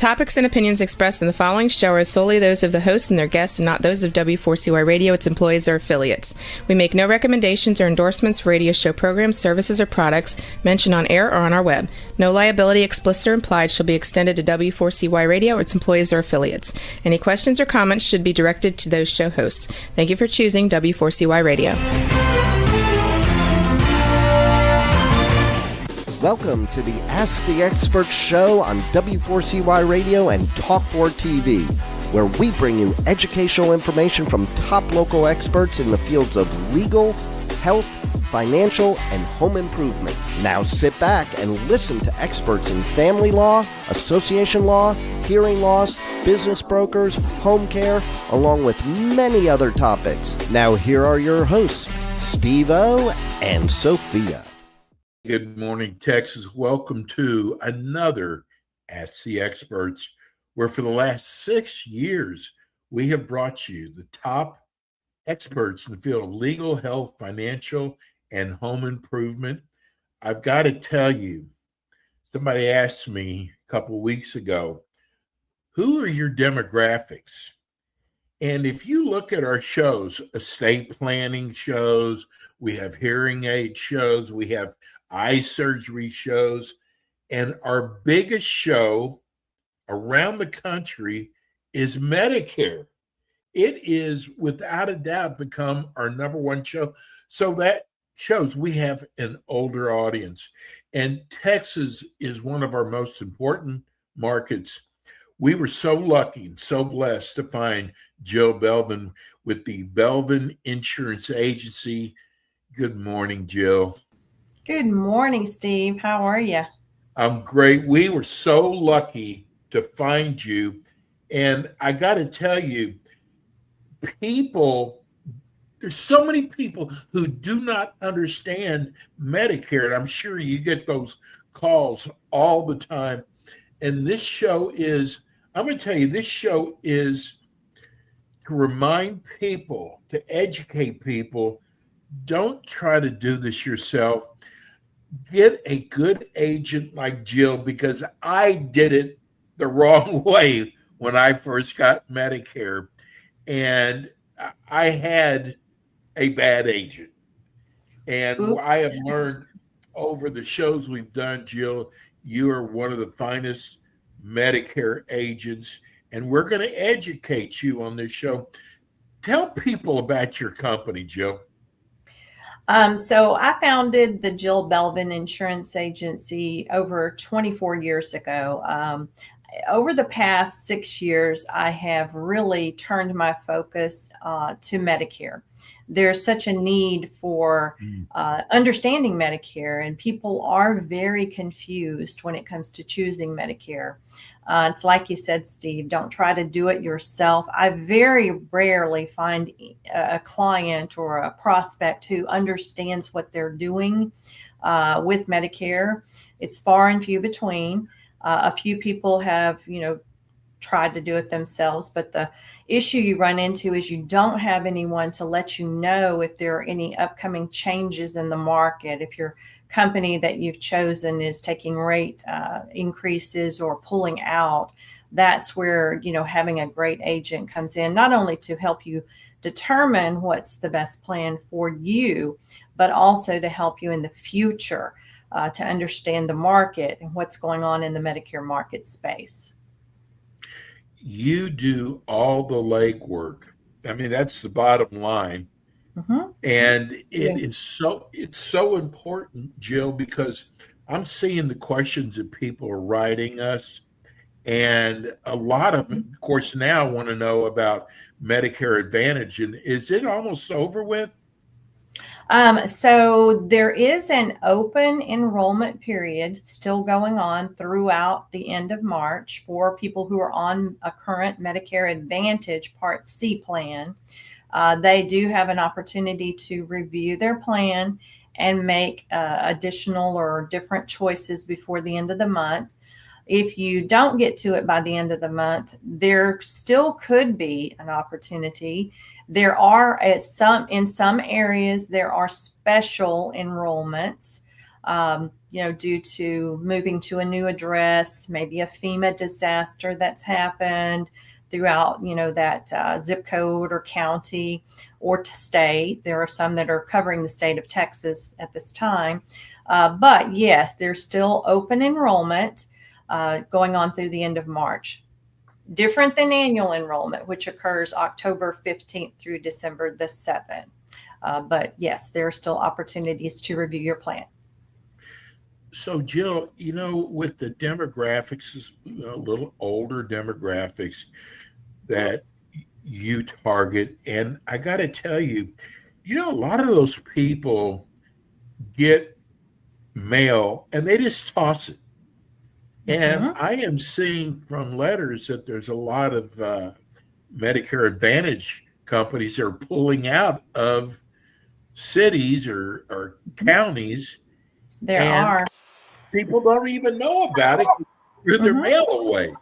topics and opinions expressed in the following show are solely those of the hosts and their guests and not those of W4CY Radio, its employees, or affiliates. We make no recommendations or endorsements for radio show programs, services, or products mentioned on air or on our web. No liability, explicit or implied, shall be extended to W4CY Radio or its employees or affiliates. Any questions or comments should be directed to those show hosts. Thank you for choosing W4CY Radio. Welcome to the Ask the Expert show on W4CY Radio and Talk4 TV, where we bring you educational information from top local experts in the fields of legal, health, financial, and home improvement. Now sit back and listen to experts in family law, association law, hearing loss, business brokers, home care, along with many other topics. Now here are your hosts, Steve-O and Sophia. Good morning, Texas. Welcome to another Ask the Experts, where for the last 6 years, we have brought you the top experts in the field of legal, health, financial, and home improvement. I've got to tell you, somebody asked me a couple weeks ago, who are your demographics? And if you look at our shows, estate planning shows, we have hearing aid shows, we have eye surgery shows, and our biggest show around the country is Medicare. It is without a doubt become our number one show. So that shows we have an older audience. And Texas is one of our most important markets. We were so lucky and so blessed to find Jill Belvin with the Belvin Insurance Agency. Good morning, Jill. Good morning, Steve. How are you? I'm great. We were so lucky to find you. And I got to tell you, there's so many people who do not understand Medicare. And I'm sure you get those calls all the time. And this show is, I'm going to tell you, this show is to remind people, to educate people. Don't try to do this yourself. Get a good agent like Jill, because I did it the wrong way when I first got Medicare. And I had a bad agent. And Oops. I have learned over the shows we've done, Jill, you are one of the finest Medicare agents, and we're going to educate you on this show. Tell people about your company, Jill. So I founded the Jill Belvin Insurance Agency over 24 years ago. Over the past 6 years, I have really turned my focus to Medicare. There's such a need for understanding Medicare, and people are very confused when it comes to choosing Medicare. It's like you said, Steve, don't try to do it yourself. I very rarely find a client or a prospect who understands what they're doing with Medicare. It's far and few between. A few people have, tried to do it themselves, but the issue you run into is you don't have anyone to let you know if there are any upcoming changes in the market, if your company that you've chosen is taking rate increases or pulling out. That's where, having a great agent comes in, not only to help you determine what's the best plan for you, but also to help you in the future to understand the market and what's going on in the Medicare market space. You do all the legwork. I mean, that's the bottom line. Mm-hmm. And it's so important, Jill, because I'm seeing the questions that people are writing us. And a lot of them, of course, now want to know about Medicare Advantage. And is it almost over with? So there is an open enrollment period still going on throughout the end of March for people who are on a current Medicare Advantage Part C plan. They do have an opportunity to review their plan and make additional or different choices before the end of the month. If you don't get to it by the end of the month, there still could be an opportunity. There are in some areas, there are special enrollments due to moving to a new address, maybe a FEMA disaster that's happened throughout, that zip code or county or state. There are some that are covering the state of Texas at this time. But yes, there's still open enrollment going on through the end of March. Different than annual enrollment, which occurs October 15th through December the 7th. But yes, there are still opportunities to review your plan. So, Jill, with the demographics, a little older demographics that you target, and I got to tell you, a lot of those people get mail and they just toss it. And I am seeing from letters that there's a lot of Medicare Advantage companies that are pulling out of cities or counties. There are. People don't even know about it. Threw their mail away.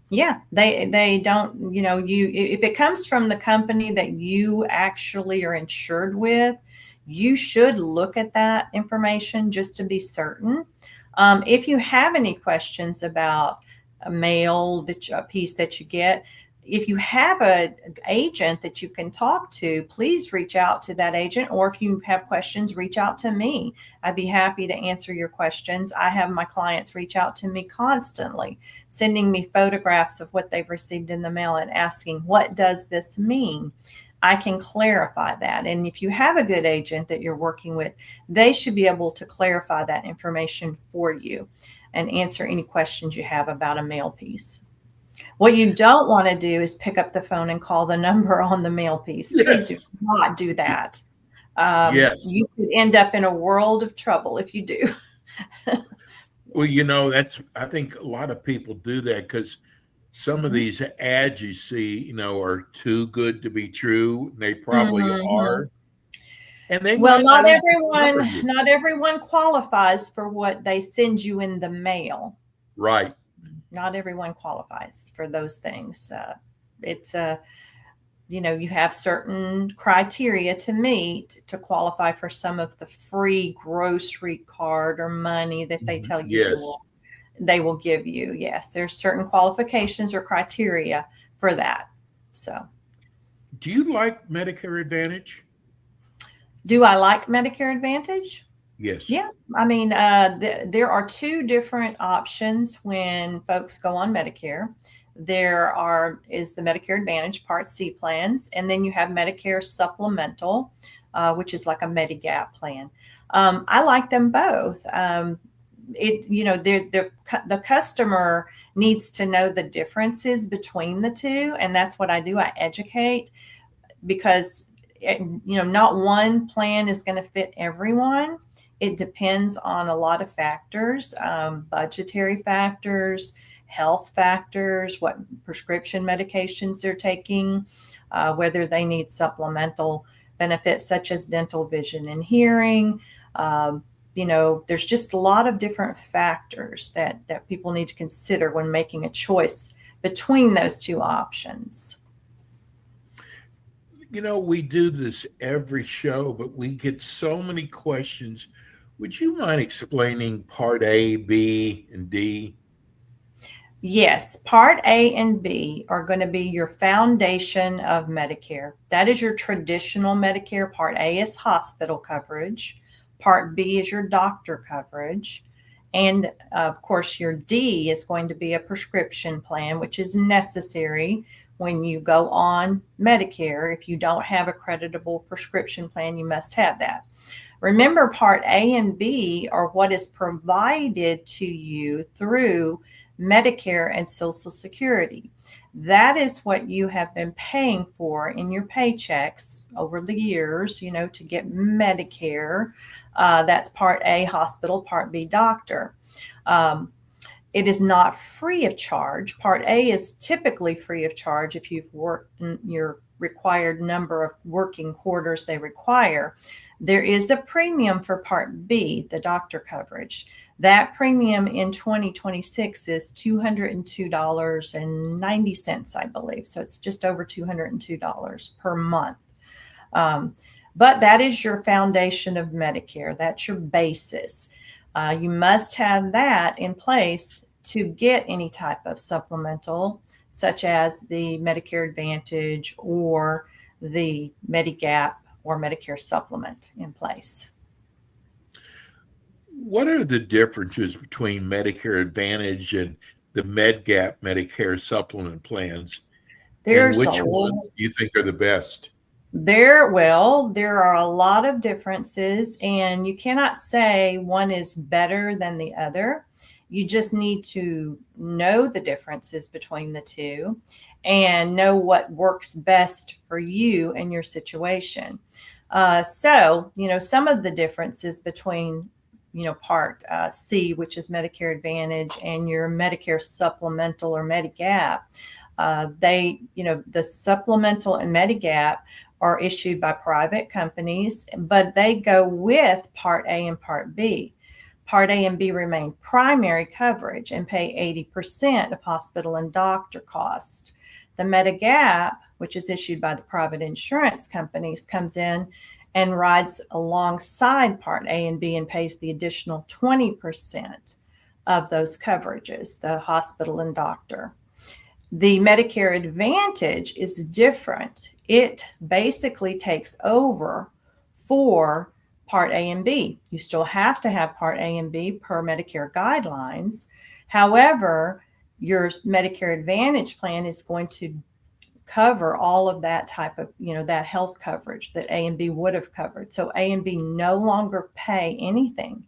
Yeah, they don't, if it comes from the company that you actually are insured with, you should look at that information just to be certain. If you have any questions about a mail, a piece that you get, if you have an agent that you can talk to, please reach out to that agent. Or if you have questions, reach out to me. I'd be happy to answer your questions. I have my clients reach out to me constantly, sending me photographs of what they've received in the mail and asking, what does this mean? I can clarify that. And if you have a good agent that you're working with, they should be able to clarify that information for you and answer any questions you have about a mail piece. What you don't want to do is pick up the phone and call the number on the mail piece. Please do not do that. You could end up in a world of trouble if you do. Well, I think a lot of people do that because some of these ads you see, are too good to be true. They probably are. And they not everyone qualifies for what they send you in the mail. Right. Not everyone qualifies for those things. You have certain criteria to meet to qualify for some of the free grocery card or money that they tell you they will give you. Yes, there's certain qualifications or criteria for that. So, do you like Medicare Advantage? Do I like Medicare Advantage? Yes. Yeah. I mean, there are two different options when folks go on Medicare. There is the Medicare Advantage Part C plans, and then you have Medicare Supplemental, which is like a Medigap plan. I like them both. The customer needs to know the differences between the two, and that's what I do. I educate because not one plan is going to fit everyone. It depends on a lot of factors, budgetary factors, health factors, what prescription medications they're taking, whether they need supplemental benefits such as dental, vision, and hearing. There's just a lot of different factors that people need to consider when making a choice between those two options. We do this every show, but we get so many questions. Would you mind explaining Part A, B, and D? Yes, Part A and B are going to be your foundation of Medicare. That is your traditional Medicare. Part A is hospital coverage. Part B is your doctor coverage. And of course, your D is going to be a prescription plan, which is necessary when you go on Medicare. If you don't have a creditable prescription plan, you must have that. Remember, Part A and B are what is provided to you through Medicare and Social Security. That is what you have been paying for in your paychecks over the years, to get Medicare. That's Part A, hospital, Part B, doctor. It is not free of charge. Part A is typically free of charge if you've worked in your required number of working quarters they require. There is a premium for Part B, the doctor coverage. That premium in 2026 is $202.90, I believe. So it's just over $202 per month. But that is your foundation of Medicare. That's your basis. You must have that in place to get any type of supplemental, such as the Medicare Advantage or the Medigap or Medicare supplement in place. What are the differences between Medicare Advantage and the Medigap Medicare supplement plans? And There's a which ones do you think are the best? There are a lot of differences, and you cannot say one is better than the other. You just need to know the differences between the two and know what works best for you and your situation. Some of the differences between, Part C, which is Medicare Advantage, and your Medicare Supplemental or Medigap, the supplemental and Medigap are issued by private companies, but they go with Part A and Part B. Part A and B remain primary coverage and pay 80% of hospital and doctor costs. The Medigap, which is issued by the private insurance companies, comes in and rides alongside Part A and B and pays the additional 20% of those coverages, the hospital and doctor. The Medicare Advantage is different. It basically takes over for Part A and B. You still have to have Part A and B per Medicare guidelines. However, your Medicare Advantage plan is going to cover all of that type of, that health coverage that A and B would have covered. So A and B no longer pay anything.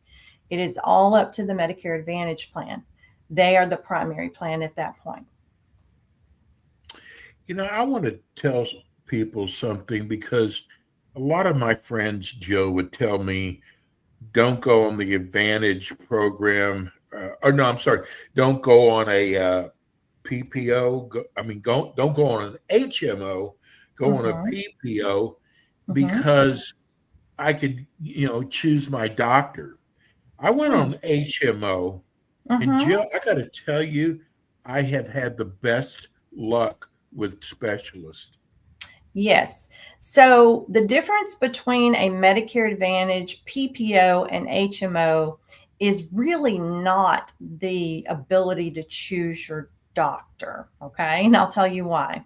It is all up to the Medicare Advantage plan. They are the primary plan at that point. I want to tell people something because a lot of my friends, Joe, would tell me, don't go on the Advantage program. Or no, I'm sorry, don't go on a PPO. Don't go on an HMO. Go on a PPO because I could, choose my doctor. I went on HMO, and Jill, I got to tell you, I have had the best luck with specialists. Yes. So the difference between a Medicare Advantage, PPO, and HMO is really not the ability to choose your doctor. Okay. And I'll tell you why.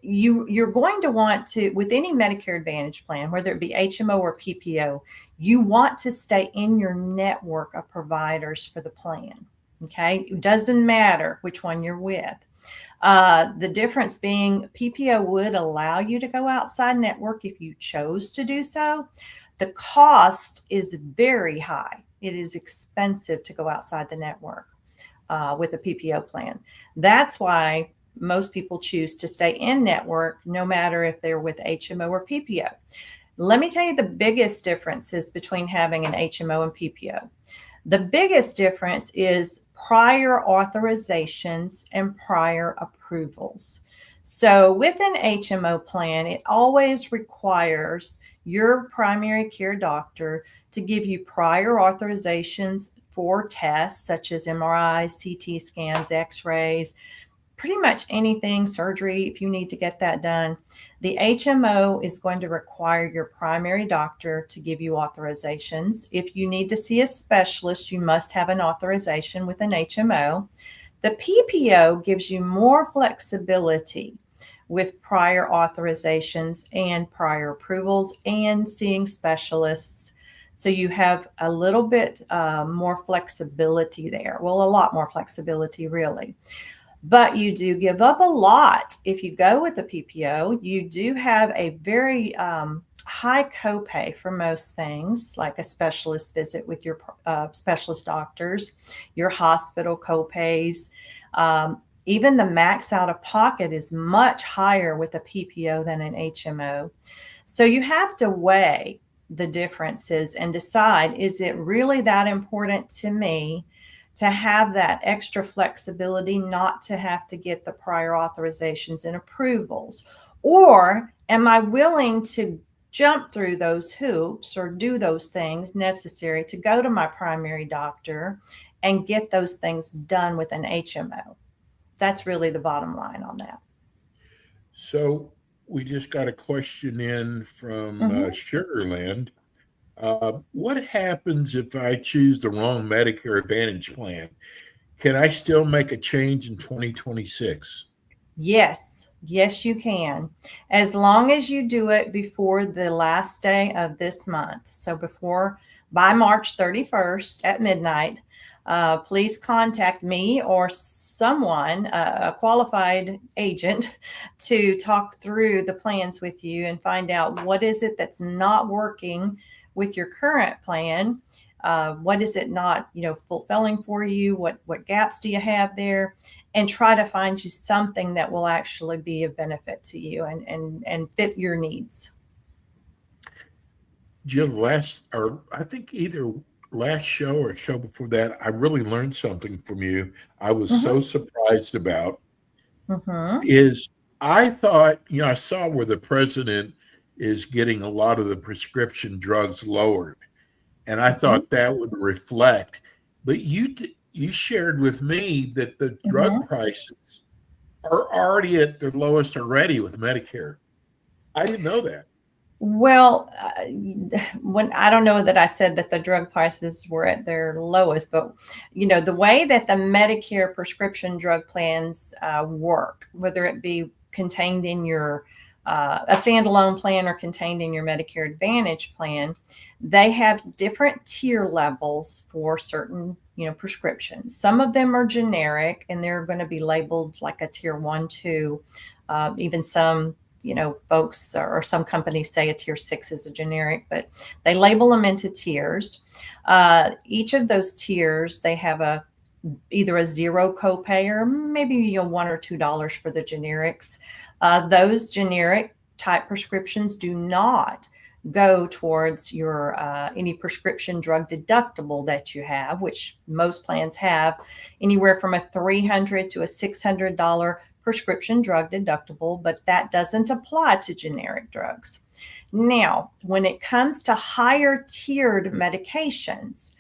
You're going to want to, with any Medicare Advantage plan, whether it be HMO or PPO, you want to stay in your network of providers for the plan. Okay. It doesn't matter which one you're with. The difference being PPO would allow you to go outside network if you chose to do so. The cost is very high. It is expensive to go outside the network with a PPO plan. That's why most people choose to stay in network, no matter if they're with HMO or PPO. Let me tell you the biggest differences between having an HMO and PPO. The biggest difference is prior authorizations and prior approvals. So with an HMO plan, it always requires your primary care doctor to give you prior authorizations for tests such as MRIs, CT scans, X-rays, pretty much anything, surgery, if you need to get that done. The HMO is going to require your primary doctor to give you authorizations. If you need to see a specialist, you must have an authorization with an HMO. The PPO gives you more flexibility with prior authorizations and prior approvals and seeing specialists. So you have a little bit more flexibility there. Well, a lot more flexibility, really. But you do give up a lot if you go with the PPO. You do have a very high copay for most things, like a specialist visit with your specialist doctors, your hospital copays. Even the max out of pocket is much higher with a PPO than an HMO. So you have to weigh the differences and decide, is it really that important to me to have that extra flexibility, not to have to get the prior authorizations and approvals? Or am I willing to jump through those hoops or do those things necessary to go to my primary doctor and get those things done with an HMO? That's really the bottom line on that. So we just got a question in from Sugarland. What happens if I choose the wrong Medicare Advantage plan? Can I still make a change in 2026? Yes, yes, you can. As long as you do it before the last day of this month. So by March 31st at midnight, please contact me or someone, a qualified agent, to talk through the plans with you and find out what is it that's not working with your current plan. What is it not, fulfilling for you? What gaps do you have there? And try to find you something that will actually be of benefit to you and fit your needs. Jill, I think either last show or show before that, I really learned something from you. I was so Mm-hmm. surprised about Mm-hmm. is I thought, I saw where the president is getting a lot of the prescription drugs lowered, and I Mm-hmm. thought that would reflect. But you shared with me that the drug Mm-hmm. prices are already at their lowest already with Medicare. I didn't know that. Well, when I don't know that I said that the drug prices were at their lowest, but the way that the Medicare prescription drug plans work, whether it be contained in your a standalone plan or contained in your Medicare Advantage plan, they have different tier levels for certain prescriptions. Some of them are generic and they're going to be labeled like a tier 1, 2, even some folks or some companies say a tier 6 is a generic, but they label them into tiers. Each of those tiers, they have either a zero copay or maybe $1 or $2 for the generics. Those generic type prescriptions do not go towards your any prescription drug deductible that you have, which most plans have anywhere from a $300 to a $600 prescription drug deductible, but that doesn't apply to generic drugs. Now, when it comes to higher tiered medications,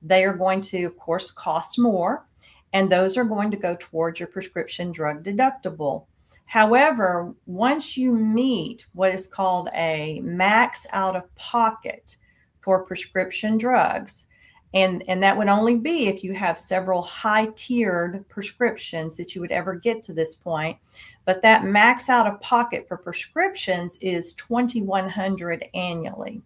they are going to, of course, cost more, and those are going to go towards your prescription drug deductible. However, once you meet what is called a max out of pocket for prescription drugs, and that would only be if you have several high tiered prescriptions that you would ever get to this point. But that max out of pocket for prescriptions is $2,100 annually.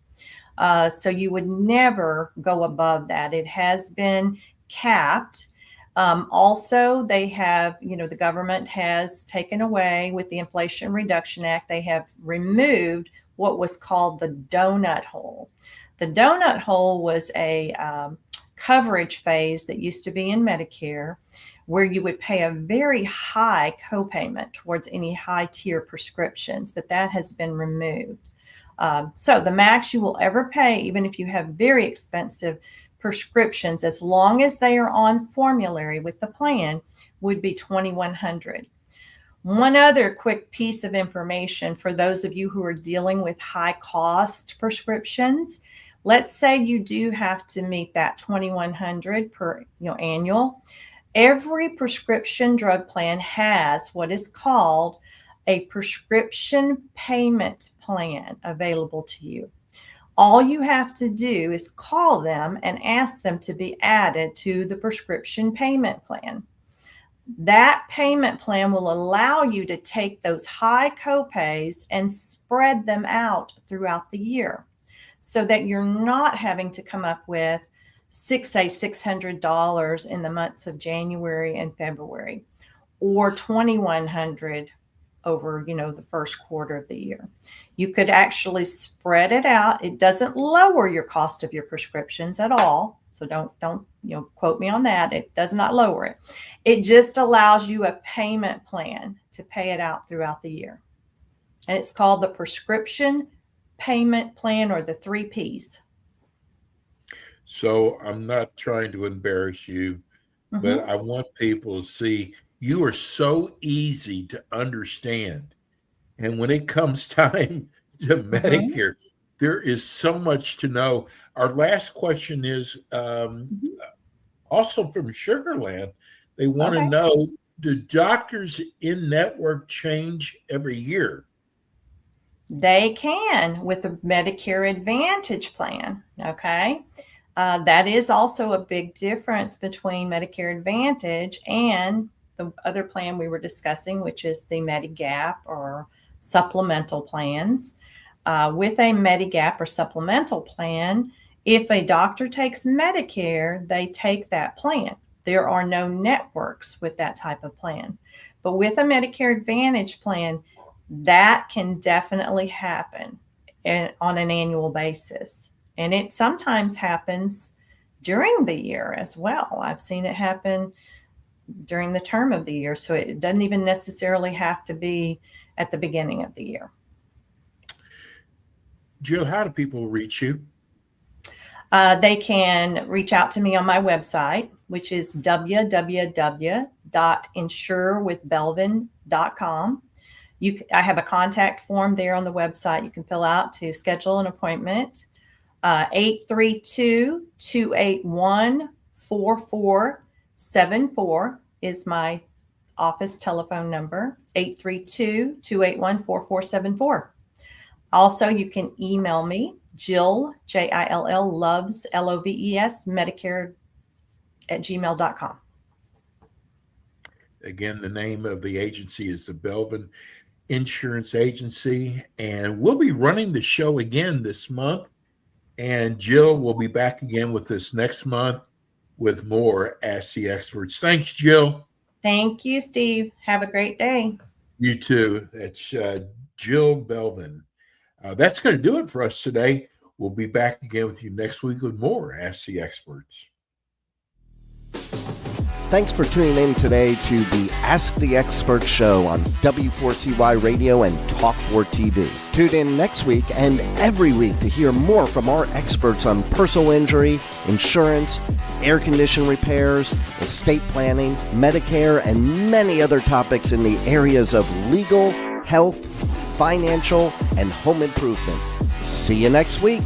So you would never go above that. It has been capped. Also, they have, the government has taken away with the Inflation Reduction Act, they have removed what was called the donut hole. The donut hole was a coverage phase that used to be in Medicare where you would pay a very high copayment towards any high tier prescriptions, but that has been removed. So the max you will ever pay, even if you have very expensive prescriptions, as long as they are on formulary with the plan, would be $2,100. One other quick piece of information for those of you who are dealing with high cost prescriptions. Let's say you do have to meet that $2,100 per annual. Every prescription drug plan has what is called a prescription payment plan available to you. All you have to do is call them and ask them to be added to the prescription payment plan. That payment plan will allow you to take those high copays and spread them out throughout the year so that you're not having to come up with $600 in the months of January and February, or $2,100 over the first quarter of the year. You could actually spread it out. It doesn't lower your cost of your prescriptions at all. So don't quote me on that. It does not lower it. It just allows you a payment plan to pay it out throughout the year. And it's called the prescription payment plan, or the 3 Ps. So I'm not trying to embarrass you, but I want people to see you are so easy to understand. And when it comes time to Medicare, there is so much to know. Our last question is also from Sugarland. They want to Okay. know, do doctors in network change every year? They can with the Medicare Advantage plan. Okay. That is also a big difference between Medicare Advantage and the other plan we were discussing, which is the Medigap or supplemental plans. With a Medigap or supplemental plan, if a doctor takes Medicare, they take that plan. There are no networks with that type of plan. But with a Medicare Advantage plan, that can definitely happen on an annual basis. And it sometimes happens during the year as well. I've seen it happen during the term of the year. So it doesn't even necessarily have to be at the beginning of the year. Jill, how do people reach you? They can reach out to me on my website, which is www.insurewithbelvin.com. I have a contact form there on the website you can fill out to schedule an appointment. 832-281-4474 is my office telephone number, 832-281-4474. Also, you can email me, Jill, Jill, loves, Loves, Medicare @gmail.com. Again, the name of the agency is the Belvin Insurance Agency, and we'll be running the show again this month. And Jill will be back again with us next month with more Ask the Experts. Thanks, Jill. Thank you, Steve. Have a great day. You too. That's Jill Belvin. That's going to do it for us today. We'll be back again with you next week with more Ask the Experts. Thanks for tuning in today to the Ask the Expert show on W4CY Radio and Talk4 TV. Tune in next week and every week to hear more from our experts on personal injury, insurance, air condition repairs, estate planning, Medicare, and many other topics in the areas of legal, health, financial, and home improvement. See you next week.